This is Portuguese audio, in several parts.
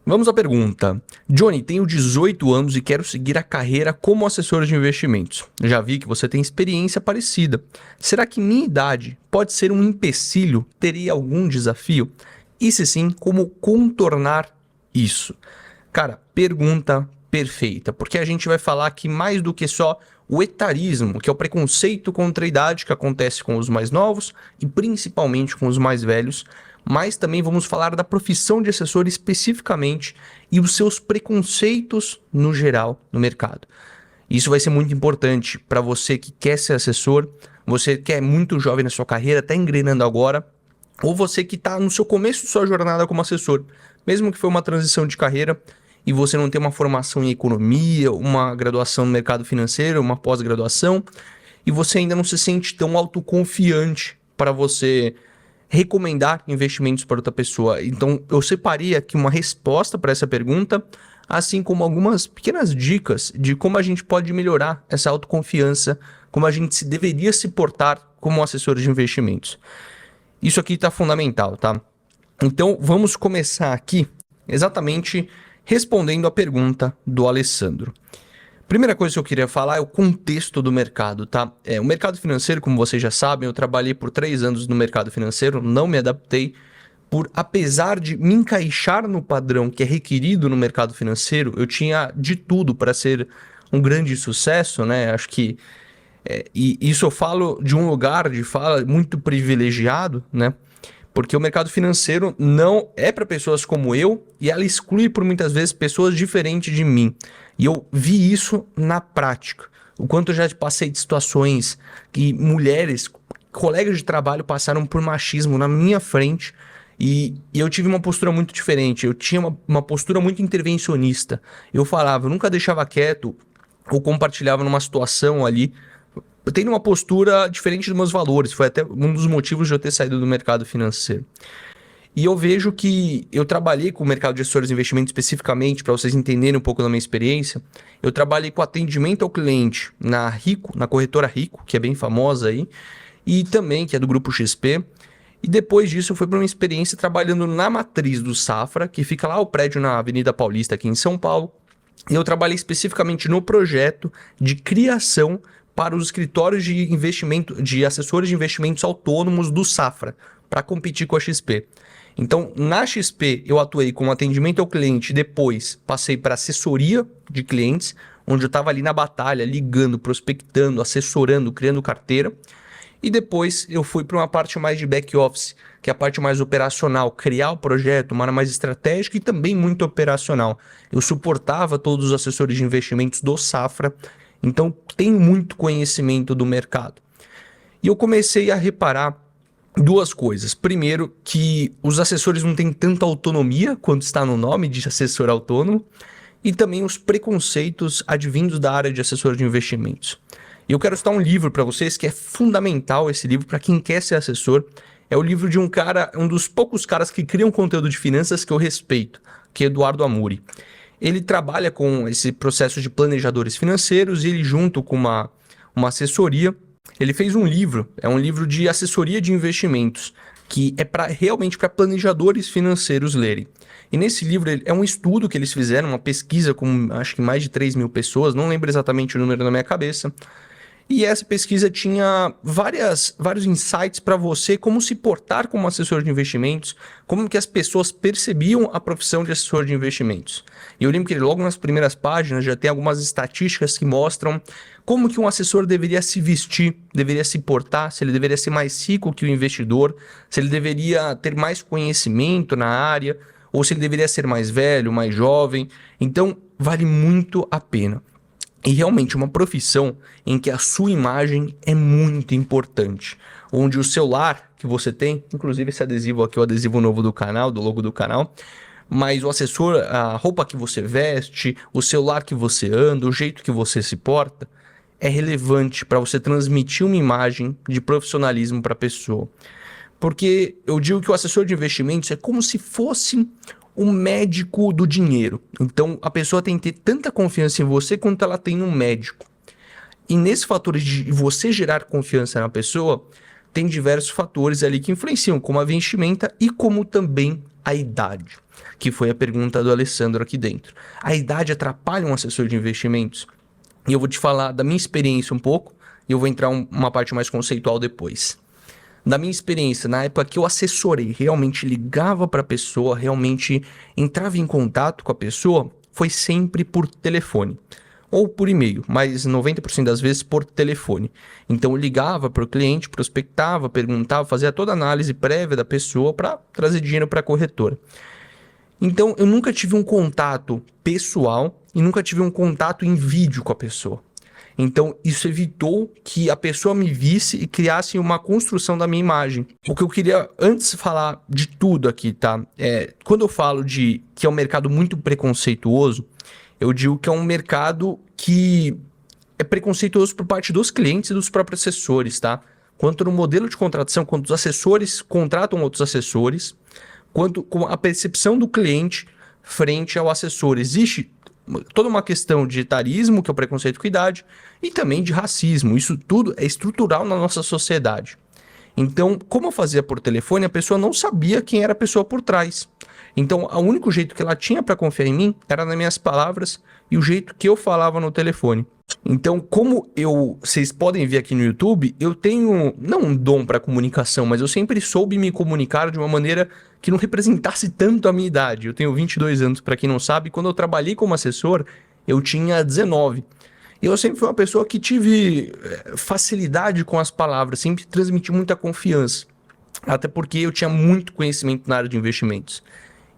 Vamos à pergunta. Johnny, tenho 18 anos e quero seguir a carreira como assessor de investimentos. Já vi que você tem experiência parecida. Será que minha idade pode ser um empecilho? Teria algum desafio? E se sim, como contornar isso? Cara, pergunta perfeita, porque a gente vai falar aqui mais do que só o etarismo, que é o preconceito contra a idade que acontece com os mais novos e principalmente com os mais velhos, mas também vamos falar da profissão de assessor especificamente e os seus preconceitos no geral no mercado. Isso vai ser muito importante para você que quer ser assessor, você que é muito jovem na sua carreira, está engrenando agora, ou você que está no seu começo de sua jornada como assessor, mesmo que foi uma transição de carreira e você não tem uma formação em economia, uma graduação no mercado financeiro, uma pós-graduação, e você ainda não se sente tão autoconfiante para você recomendar investimentos para outra pessoa. Então, eu separei aqui uma resposta para essa pergunta, assim como algumas pequenas dicas de como a gente pode melhorar essa autoconfiança, como a gente deveria se portar como assessor de investimentos. Isso aqui está fundamental, tá? Então, vamos começar aqui exatamente respondendo a pergunta do Alessandro. Primeira coisa que eu queria falar é o contexto do mercado, tá? O mercado financeiro, como vocês já sabem, eu trabalhei por 3 anos no mercado financeiro, não me adaptei, apesar de me encaixar no padrão que é requerido no mercado financeiro, eu tinha de tudo para ser um grande sucesso, né? Acho que e isso eu falo de um lugar de fala muito privilegiado, né? Porque o mercado financeiro não é para pessoas como eu e ela exclui por muitas vezes pessoas diferentes de mim. E eu vi isso na prática. O quanto eu já passei de situações que mulheres, colegas de trabalho passaram por machismo na minha frente e eu tive uma postura muito diferente. Eu tinha uma postura muito intervencionista. Eu falava, eu nunca deixava quieto ou compartilhava numa situação ali. Eu tenho uma postura diferente dos meus valores. Foi até um dos motivos de eu ter saído do mercado financeiro. E eu vejo que eu trabalhei com o mercado de gestores de investimento especificamente, para vocês entenderem um pouco da minha experiência. Eu trabalhei com atendimento ao cliente na Rico, na corretora Rico, que é bem famosa aí, e também que é do Grupo XP. E depois disso eu fui para uma experiência trabalhando na matriz do Safra, que fica lá o prédio na Avenida Paulista, aqui em São Paulo. E eu trabalhei especificamente no projeto de criação para os escritórios de investimento, de assessores de investimentos autônomos do Safra, para competir com a XP. Então, na XP, eu atuei com atendimento ao cliente, depois passei para assessoria de clientes, onde eu estava ali na batalha, ligando, prospectando, assessorando, criando carteira. E depois eu fui para uma parte mais de back-office, que é a parte mais operacional, criar o projeto, uma área mais estratégica e também muito operacional. Eu suportava todos os assessores de investimentos do Safra, então tenho muito conhecimento do mercado. E eu comecei a reparar duas coisas. Primeiro, que os assessores não têm tanta autonomia quanto está no nome de assessor autônomo, e também os preconceitos advindos da área de assessor de investimentos. E eu quero citar um livro para vocês que é fundamental, esse livro para quem quer ser assessor. É o livro de um cara, um dos poucos caras que criam conteúdo de finanças que eu respeito, que é Eduardo Amuri. Ele trabalha com esse processo de planejadores financeiros e ele, junto com uma assessoria, ele fez um livro, é um livro de assessoria de investimentos, que é realmente para planejadores financeiros lerem. E nesse livro é um estudo que eles fizeram, uma pesquisa com acho que mais de 3 mil pessoas, não lembro exatamente o número na minha cabeça. E essa pesquisa tinha vários insights para você, como se portar como assessor de investimentos, como que as pessoas percebiam a profissão de assessor de investimentos. E eu lembro que logo nas primeiras páginas já tem algumas estatísticas que mostram como que um assessor deveria se vestir, deveria se portar, se ele deveria ser mais rico que o investidor, se ele deveria ter mais conhecimento na área, ou se ele deveria ser mais velho, mais jovem. Então, vale muito a pena. E realmente uma profissão em que a sua imagem é muito importante. Onde o celular que você tem, inclusive esse adesivo aqui é o adesivo novo do canal, do logo do canal, mas o assessor, a roupa que você veste, o celular que você anda, o jeito que você se porta, é relevante para você transmitir uma imagem de profissionalismo para a pessoa. Porque eu digo que o assessor de investimentos é como se fosse um médico do dinheiro. Então, a pessoa tem que ter tanta confiança em você quanto ela tem no médico. E nesses fatores de você gerar confiança na pessoa, tem diversos fatores ali que influenciam, como a vestimenta e como também a idade. que foi a pergunta do Alessandro aqui dentro. A idade atrapalha um assessor de investimentos? E eu vou te falar da minha experiência um pouco, e eu vou entrar uma parte mais conceitual depois. Da minha experiência, na época que eu assessorei, realmente ligava para a pessoa, realmente entrava em contato com a pessoa, foi sempre por telefone ou por e-mail, mas 90% das vezes por telefone. Então eu ligava para o cliente, prospectava, perguntava, fazia toda a análise prévia da pessoa para trazer dinheiro para a corretora. Então eu nunca tive um contato pessoal e nunca tive um contato em vídeo com a pessoa. Então, isso evitou que a pessoa me visse e criasse uma construção da minha imagem. O que eu queria, antes de falar de tudo aqui, tá? Quando eu falo de que é um mercado muito preconceituoso, eu digo que é um mercado que é preconceituoso por parte dos clientes e dos próprios assessores, tá? Quanto no modelo de contratação, quando os assessores contratam outros assessores, quanto com a percepção do cliente frente ao assessor. Existe toda uma questão de etarismo, que é o preconceito com idade, e também de racismo. Isso tudo é estrutural na nossa sociedade. Então, como eu fazia por telefone, a pessoa não sabia quem era a pessoa por trás. Então, o único jeito que ela tinha para confiar em mim era nas minhas palavras e o jeito que eu falava no telefone. Então, vocês podem ver aqui no YouTube, eu tenho, não um dom para comunicação, mas eu sempre soube me comunicar de uma maneira que não representasse tanto a minha idade. Eu tenho 22 anos, para quem não sabe, quando eu trabalhei como assessor, eu tinha 19. E eu sempre fui uma pessoa que tive facilidade com as palavras, sempre transmiti muita confiança. Até porque eu tinha muito conhecimento na área de investimentos.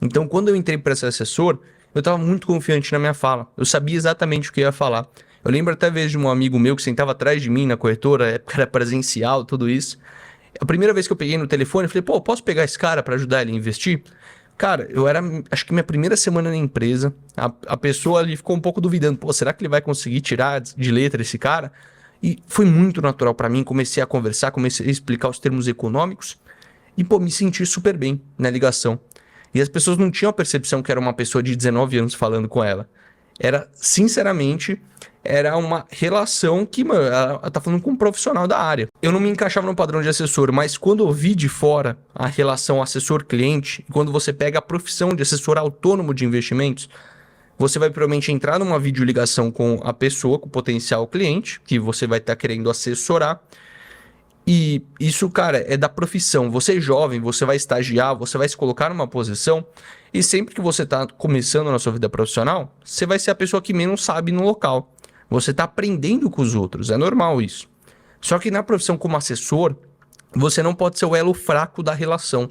Então, quando eu entrei para ser assessor, eu estava muito confiante na minha fala. Eu sabia exatamente o que eu ia falar. Eu lembro até vez de um amigo meu que sentava atrás de mim na corretora, época era presencial, tudo isso. A primeira vez que eu peguei no telefone, eu falei, pô, posso pegar esse cara para ajudar ele a investir? Cara, acho que minha primeira semana na empresa, a pessoa ali ficou um pouco duvidando, pô, será que ele vai conseguir tirar de letra esse cara? E foi muito natural para mim, comecei a conversar, comecei a explicar os termos econômicos e, pô, me senti super bem na ligação. E as pessoas não tinham a percepção que era uma pessoa de 19 anos falando com ela. Sinceramente, era uma relação que, mano, ela tá falando com um profissional da área. Eu não me encaixava no padrão de assessor, mas quando eu vi de fora a relação assessor-cliente, quando você pega a profissão de assessor autônomo de investimentos, você vai provavelmente entrar numa videoligação com a pessoa, com o potencial cliente, que você vai estar querendo assessorar. E isso, cara, é da profissão. Você é jovem, você vai estagiar, você vai se colocar numa posição e sempre que você está começando na sua vida profissional, você vai ser a pessoa que menos sabe no local. Você está aprendendo com os outros, é normal isso. Só que na profissão como assessor, você não pode ser o elo fraco da relação.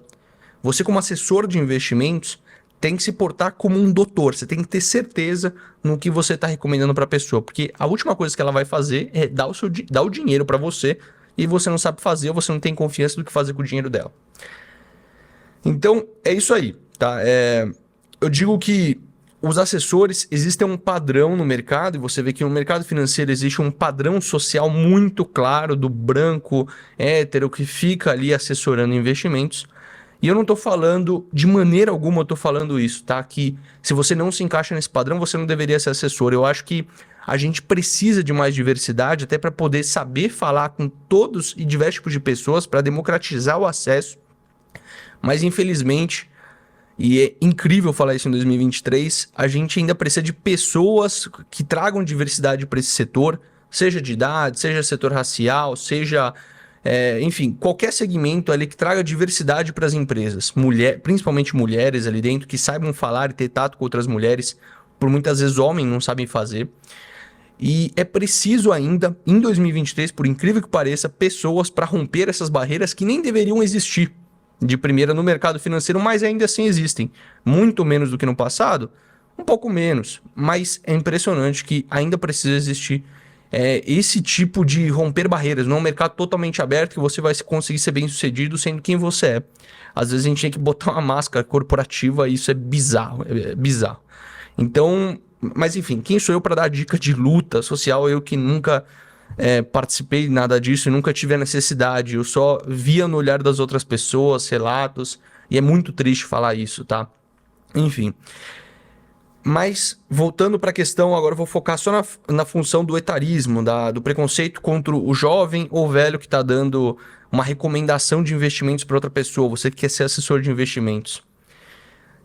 Você como assessor de investimentos tem que se portar como um doutor. Você tem que ter certeza no que você está recomendando para a pessoa. Porque a última coisa que ela vai fazer é dar o dinheiro para você e você não sabe fazer ou você não tem confiança do que fazer com o dinheiro dela. Então, é isso aí, tá? Eu digo que os assessores, existe um padrão no mercado, e você vê que no mercado financeiro existe um padrão social muito claro do branco, hétero, que fica ali assessorando investimentos. E eu não estou falando, de maneira alguma eu estou falando isso, tá? Que se você não se encaixa nesse padrão, você não deveria ser assessor. Eu acho que a gente precisa de mais diversidade, até para poder saber falar com todos e diversos tipos de pessoas, para democratizar o acesso. Mas infelizmente, e é incrível falar isso em 2023, a gente ainda precisa de pessoas que tragam diversidade para esse setor, seja de idade, seja setor racial, seja, enfim, qualquer segmento ali que traga diversidade para as empresas. Principalmente mulheres ali dentro, que saibam falar e ter tato com outras mulheres, por muitas vezes homens não sabem fazer. E é preciso ainda, em 2023, por incrível que pareça, pessoas para romper essas barreiras que nem deveriam existir de primeira no mercado financeiro, mas ainda assim existem. Muito menos do que no passado, um pouco menos, mas é impressionante que ainda precisa existir esse tipo de romper barreiras. Não é um mercado totalmente aberto que você vai conseguir ser bem sucedido sendo quem você é. Às vezes a gente tem que botar uma máscara corporativa e isso é bizarro, bizarro. Então, mas enfim, quem sou eu para dar dica de luta social? Eu que nunca participei de nada disso e nunca tive a necessidade. Eu só via no olhar das outras pessoas, relatos, e é muito triste falar isso, tá? Enfim. Mas, voltando para a questão, agora eu vou focar só na função do etarismo, do preconceito contra o jovem ou velho que está dando uma recomendação de investimentos para outra pessoa, você que quer ser assessor de investimentos.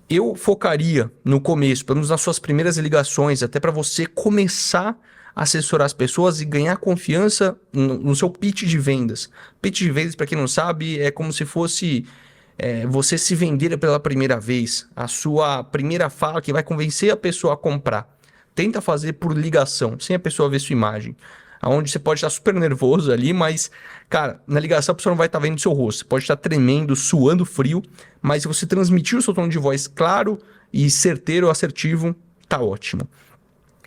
Eu focaria no começo, pelo menos nas suas primeiras ligações, até para você começar a assessorar as pessoas e ganhar confiança no seu pitch de vendas. Pitch de vendas, para quem não sabe, é como se fosse você se vender pela primeira vez, a sua primeira fala que vai convencer a pessoa a comprar. Tenta fazer por ligação, sem a pessoa ver sua imagem. Onde você pode estar super nervoso ali, mas, cara, na ligação a pessoa não vai estar vendo seu rosto. Você pode estar tremendo, suando frio, mas se você transmitir o seu tom de voz claro e certeiro, assertivo, tá ótimo.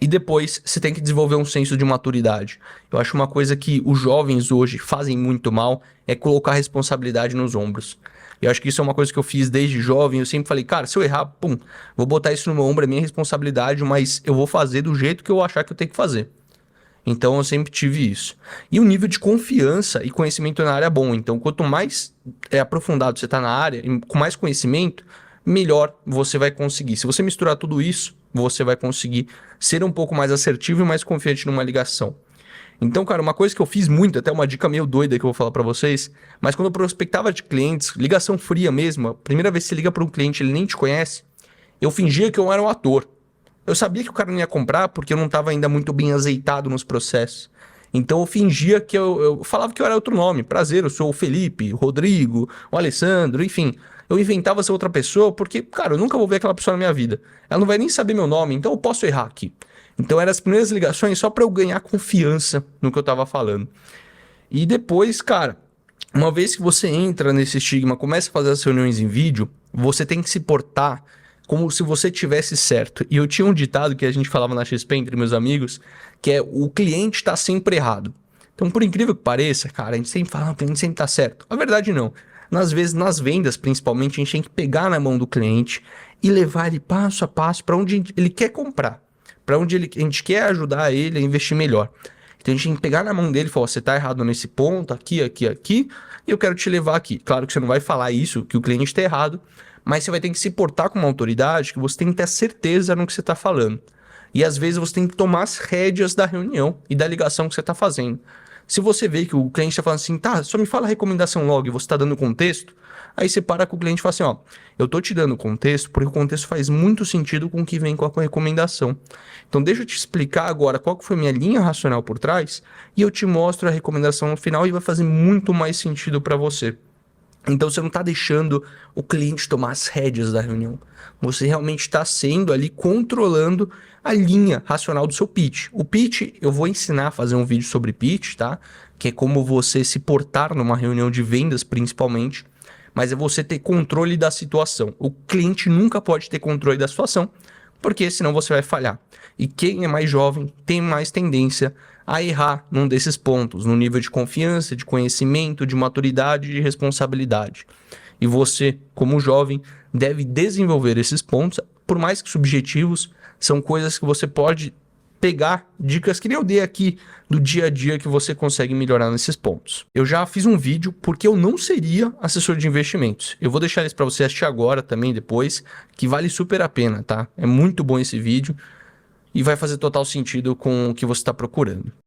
E depois você tem que desenvolver um senso de maturidade. Eu acho uma coisa que os jovens hoje fazem muito mal é colocar responsabilidade nos ombros. Eu acho que isso é uma coisa que eu fiz desde jovem. Eu sempre falei, cara, se eu errar, pum, vou botar isso no meu ombro, é minha responsabilidade, mas eu vou fazer do jeito que eu achar que eu tenho que fazer. Então eu sempre tive isso. E o nível de confiança e conhecimento na área é bom. Então, quanto mais aprofundado você está na área, com mais conhecimento, melhor você vai conseguir. Se você misturar tudo isso, você vai conseguir ser um pouco mais assertivo e mais confiante numa ligação. Então, cara, uma coisa que eu fiz muito, até uma dica meio doida que eu vou falar para vocês, mas quando eu prospectava de clientes, ligação fria mesmo, a primeira vez que você liga para um cliente, ele nem te conhece, eu fingia que eu era um ator. Eu sabia que o cara não ia comprar porque eu não estava ainda muito bem azeitado nos processos. Então eu fingia que eu falava que eu era outro nome. Prazer, eu sou o Felipe, o Rodrigo, o Alessandro, enfim. Eu inventava ser outra pessoa porque, cara, eu nunca vou ver aquela pessoa na minha vida. Ela não vai nem saber meu nome, então eu posso errar aqui. Então eram as primeiras ligações só para eu ganhar confiança no que eu estava falando. E depois, cara, uma vez que você entra nesse estigma, começa a fazer as reuniões em vídeo, você tem que se portar como se você tivesse certo. E eu tinha um ditado que a gente falava na XP entre meus amigos, que é o cliente está sempre errado. Então, por incrível que pareça, cara, a gente sempre fala, o cliente sempre está certo. A verdade não. Às vezes, nas vendas, principalmente, a gente tem que pegar na mão do cliente e levar ele passo a passo para onde ele quer comprar, para onde a gente quer ajudar ele a investir melhor. Então a gente tem que pegar na mão dele e falar, você está errado nesse ponto, aqui, aqui, aqui, e eu quero te levar aqui. Claro que você não vai falar isso, que o cliente está errado, mas você vai ter que se portar com uma autoridade que você tem que ter certeza no que você está falando. E às vezes você tem que tomar as rédeas da reunião e da ligação que você está fazendo. Se você vê que o cliente está falando assim, tá, só me fala a recomendação logo e você está dando contexto, aí você para com o cliente e fala assim, ó, eu tô te dando contexto porque o contexto faz muito sentido com o que vem com a recomendação. Então deixa eu te explicar agora qual que foi a minha linha racional por trás e eu te mostro a recomendação no final e vai fazer muito mais sentido para você. Então você não está deixando o cliente tomar as rédeas da reunião. Você realmente está sendo ali controlando a linha racional do seu pitch. O pitch, eu vou ensinar a fazer um vídeo sobre pitch, tá? Que é como você se portar numa reunião de vendas, principalmente. Mas é você ter controle da situação. O cliente nunca pode ter controle da situação, porque senão você vai falhar. E quem é mais jovem tem mais tendência a errar num desses pontos, no nível de confiança, de conhecimento, de maturidade e de responsabilidade. E você, como jovem, deve desenvolver esses pontos, por mais que subjetivos, são coisas que você pode pegar, dicas que nem eu dei aqui do dia a dia que você consegue melhorar nesses pontos. Eu já fiz um vídeo porque eu não seria assessor de investimentos. Eu vou deixar isso para você assistir agora também, depois, que vale super a pena, tá? É muito bom esse vídeo e vai fazer total sentido com o que você está procurando.